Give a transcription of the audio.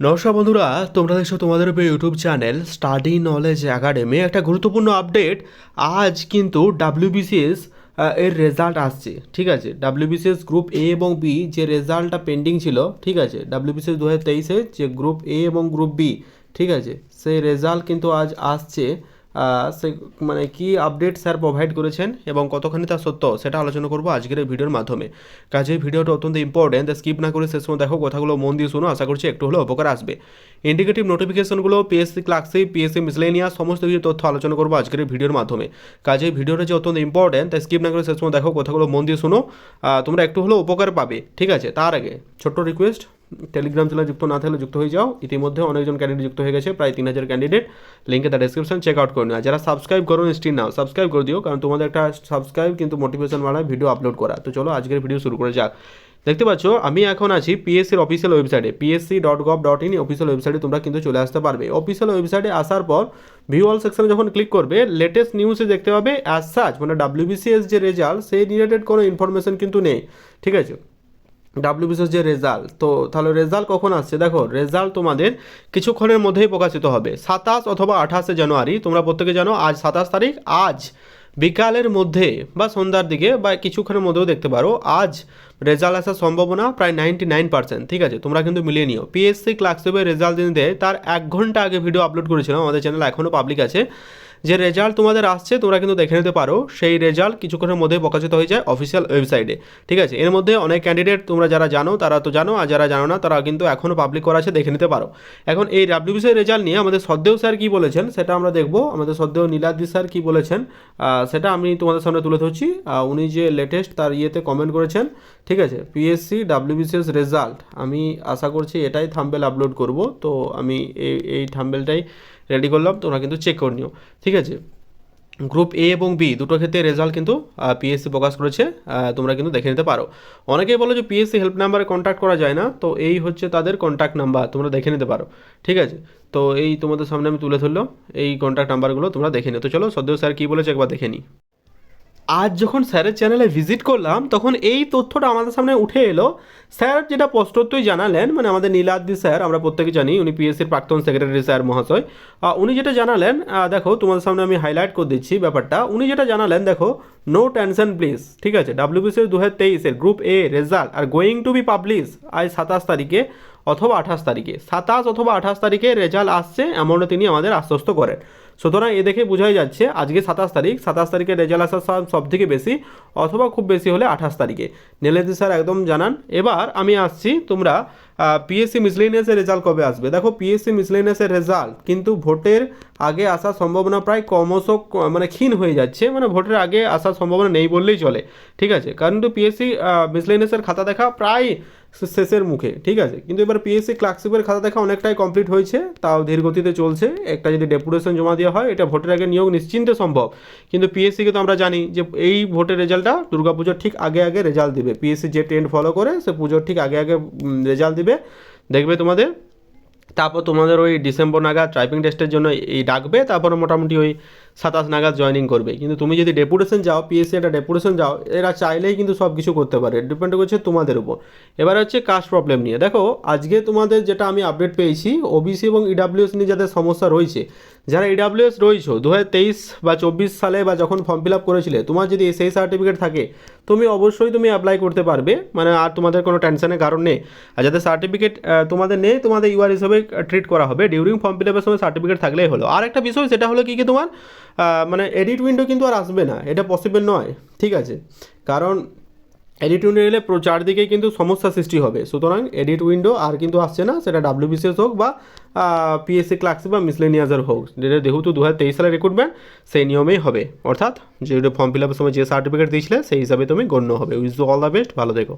নমস্কার বন্ধুরা, তোমরা দেখছো তোমাদের YouTube channel study knowledge academy. একটা গুরুত্বপূর্ণ আপডেট, আজ কিন্তু ডাব্লিউবিসিএস এর রেজাল্ট আসছে। ঠিক আছে, ডাব্লিউবিসিএস গ্রুপ এ এবং বি যে রেজাল্টটা পেন্ডিং ছিল, ঠিক আছে, ডাব্লিউবিসিএস 2023-এ যে গ্রুপ এ এবং গ্রুপ বি, ঠিক আছে, সেই রেজাল্ট কিন্তু আজ আসছে। সে মানে কি আপডেট স্যার প্রোভাইড করেছেন এবং কতখানি তা সত্য সেটা আলোচনা করবো আজকের এই ভিডিওর মাধ্যমে। কাজে ভিডিওটা অত্যন্ত ইম্পর্টেন্ট, স্কিপ না করে শেষ সময় দেখো, কথাগুলো মন দিয়ে শুনো, আশা করছি একটু হলেও উপকার আসবে। ইন্ডিকেটিভ নোটিফিকেশনগুলো, পিএসসি ক্লার্কশিপ, পিএসসি মিসলেনিয়াস সমস্ত কিছু তথ্য আলোচনা করবো আজকের এই ভিডিওর মাধ্যমে। কাজে ভিডিওটা যে অত্যন্ত ইম্পর্টেন্ট, তাই স্কিপ না করে শেষ সময় দেখো, কথাগুলো মন দিয়ে শুনো, তোমরা একটু হলেও উপকার পাবে। ঠিক আছে, তার আগে ছোট্ট রিকোয়েস্ট, টেলিগ্রাম চ্যানেল যুক্ত না থাকলে যুক্ত হয়ে যাও। ইতিমধ্যে অনেকজন ক্যান্ডিডেট যুক্ত হয়ে গেছে, প্রায় 3000 ক্যান্ডিডেট। লিঙ্কে তার ডেসক্রিপশন চেক আউট করে নেওয়া। যারা সাবস্ক্রাইব করো স্টিল নাও সাবস্ক্রাইব করে দিও, কারণ তোমাদের একটা সাবস্ক্রাইব কিন্তু মোটিভেশন বাড়ায় ভিডিও আপলোড করা। তো চলো আজকের ভিডিও শুরু করে যাক। দেখতে পাচ্ছ আমি এখন আছি পিএসসির অফিসিয়াল ওয়েবসাইটে, psc.gov.in অফিসিয়াল ওয়েবসাইটে তোমরা কিন্তু চলে আসতে পারবে। অফিসিয়াল ওয়েবসাইটে আসার পর ভিউ অল সেকশনে যখন ক্লিক করবে, লেটেস্ট নিউজে দেখতে পাবে অ্যাজ সাচ মানে ডাব্লিউবিসিএস যে রেজাল্ট সেই রিলেটেড কোনো ইনফরমেশন কিন্তু নেই। ঠিক আছে, ডাব্লিউবিসিএস যে রেজাল্ট, তো তাহলে রেজাল্ট কখন আসছে? দেখো, রেজাল্ট তোমাদের কিছুক্ষণের মধ্যেই প্রকাশিত হবে, 27 অথবা 28 জানুয়ারি। তোমরা প্রত্যেকে জানো আজ 27 তারিখ, আজ বিকালের মধ্যে বা সন্ধ্যার দিকে বা কিছুক্ষণের মধ্যেও দেখতে পারো, আজ রেজাল্ট আসার সম্ভাবনা প্রায় 99%। ঠিক আছে, তোমরা কিন্তু মিলিয়ে নিও। পিএসসি ক্লার্কশিপের রেজাল্ট দিন দেয় তার 1 ঘন্টা আগে ভিডিও আপলোড করেছিলাম, আমাদের চ্যানেল এখনও পাবলিক আছে। যে রেজাল্ট তোমাদের আসছে তোমরা কিন্তু দেখে নিতে পারো, সেই রেজাল্ট কিছুক্ষণের মধ্যে প্রকাশিত হয়ে যায় অফিসিয়াল ওয়েবসাইটে। ঠিক আছে, এর মধ্যে অনেক ক্যান্ডিডেট তোমরা যারা জানো তারা তো জানো, আর যারা জানো না তারা কিন্তু এখনও পাবলিক করা আছে, দেখে নিতে পারো। এখন এই ডাব্লিউবিসিএস রেজাল্ট নিয়ে আমাদের শ্রদ্ধেয় স্যার কী বলেছেন সেটা আমরা দেখবো। আমাদের শ্রদ্ধেয় নীলাদ্রি স্যার কী বলেছেন সেটা আমি তোমাদের সামনে তুলে ধরছি। উনি যে লেটেস্ট তার ইয়েতে কমেন্ট করেছেন। ঠিক আছে, পিএসসি ডাব্লিউবিসিএস রেজাল্ট, আমি আশা করছি এটাই থাম্বেল আপলোড করব, তো আমি এই থাম্বেলটাই রেডি করলাম, তোমরা কিন্তু চেক করে নিও। ঠিক আছে, গ্রুপ এ এবং বি দুটো ক্ষেত্রে রেজাল্ট কিন্তু পিএসসি প্রকাশ করেছে, তোমরা কিন্তু দেখে নিতে পারো। অনেকেই বলো যে পিএসসি হেল্প নাম্বারে কন্ট্যাক্ট করা যায় না, তো এই হচ্ছে তাদের কন্ট্যাক্ট নাম্বার, তোমরা দেখে নিতে পারো। ঠিক আছে, তো এই তোমাদের সামনে আমি তুলে ধরলাম এই কন্ট্যাক্ট নাম্বারগুলো, তোমরা দেখে নিও। তো চলো সদ্য স্যার কী বলেছে একবার দেখে নিই। আজ যখন স্যারের চ্যানেলে ভিজিট করলাম তখন এই তথ্যটা আমাদের সামনে উঠে এলো। স্যার যেটা স্পষ্টতই জানালেন, মানে আমাদের নীলাদ্রি স্যার, আমরা প্রত্যেকে জানি উনি পিএসসির প্রাক্তন সেক্রেটারি স্যার মহাশয়, উনি যেটা জানালেন, দেখো তোমাদের সামনে আমি হাইলাইট করে দিচ্ছি ব্যাপারটা। উনি যেটা জানালেন, দেখো, নো টেনশন প্লিজ। ঠিক আছে, ডাব্লিউবিসিএস 2023-এর group A result are going to be publish আজ 27 তারিখে অথবা 28 তারিখে, 27 অথবা 28 তারিখে রেজাল্ট আসছে, এমনটা তিনি আমাদের আশ্বস্ত করেন। সুতরাং এ দেখে বোঝাই যাচ্ছে আজকে 27 তারিখ, 27 তারিখে রেজাল্ট আসার সব থেকে বেশি, অথবা খুব বেশি হলে 28 তারিখে। নীলাদ্রি স্যার একদম জানান। এবার আমি আসছি, তোমরা পিএসসি মিসলেনিয়াসের রেজাল্ট কবে আসবে? দেখো, পিএসসি মিসলেনিয়াসের রেজাল্ট কিন্তু ভোটের আগে আসার সম্ভাবনা প্রায় ক্রমশ মানে ক্ষীণ হয়ে যাচ্ছে, মানে ভোটের আগে আসার সম্ভাবনা নেই বললেই চলে। ঠিক আছে, কারণ তো পিএসসি মিসলেনিয়াসের খাতা দেখা প্রায় শেষের মুখে। ঠিক আছে, কিন্তু এবার পিএসসি ক্লার্কশিপের খাতা দেখা অনেকটাই কমপ্লিট হয়েছে, তাও ধীর গতিতে চলছে। একটা যদি ডেপুটেশন জমা দেওয়া হয়, এটা ভোটের আগে নিয়োগ নিশ্চিন্তে সম্ভব। কিন্তু পিএসসিকে তো আমরা জানি যে এই ভোটের রেজাল্টটা দুর্গাপুজোর ঠিক আগে আগে রেজাল্ট দিবে। পিএসসি যে ট্রেন্ড ফলো করে সে পুজোর ঠিক আগে আগে রেজাল্ট দিবে, দেখবে তোমাদের। তারপর তোমাদের ওই ডিসেম্বর নাগাদ টাইপিং টেস্টের জন্য এই ডাকবে, তারপরে মোটামুটি ওই 27 নাগাদ জয়েনিং করবে। কিন্তু তুমি যদি ডেপুটেশন যাও, পিএসসি একটা ডেপুটেশন যাও, এরা চাইলেই কিন্তু সব কিছু করতে পারে, ডিপেন্ড করছে তোমাদের উপর। এবার হচ্ছে কাস্ট প্রবলেম নিয়ে। দেখো, আজকে তোমাদের যেটা আমি আপডেট পেয়েছি, ওবিসি এবং ইডাব্লিউএস নিয়ে যাদের সমস্যা রয়েছে, যারা ইডাব্লিউএস রয়েছে 2023 বা 24 সালে বা যখন ফর্ম ফিল আপ করেছিলে, তোমার যদি সেই সার্টিফিকেট থাকে তুমি অবশ্যই তুমি অ্যাপ্লাই করতে পারবে, মানে আর তোমাদের কোনো টেনশনের কারণ নেই। আর যাদের সার্টিফিকেট তোমাদের নেই, তোমাদের ইউআর হিসেবে ট্রিট করা হবে। ডিউরিং ফর্ম ফিল আপের সময় সার্টিফিকেট থাকলেই হলো। আর একটা বিষয়, সেটা হলো কি তোমার মানে এডিট উইন্ডো কিন্তু আর আসবে না, এটা পসিবল নয়। ঠিক আছে, কারণ এডিট উইন্ডো এলে চারদিকেই কিন্তু সমস্যা সৃষ্টি হবে। সুতরাং এডিট উইন্ডো আর কিন্তু আসছে না, সেটা ডাব্লিউবিসিএস হোক বা পিএসসি ক্লার্কশিপ বা মিসলেনিয়াসের হোক, যেহেতু 2023 সালে রিক্রুটমেন্ট, সেই নিয়মেই হবে। অর্থাৎ যে ফর্ম ফিল আপের সময় যে সার্টিফিকেট দিয়েছিলে সেই হিসাবে তুমি গণ্য হবে। উইশ অল দ্য বেস্ট, ভালো দেখো।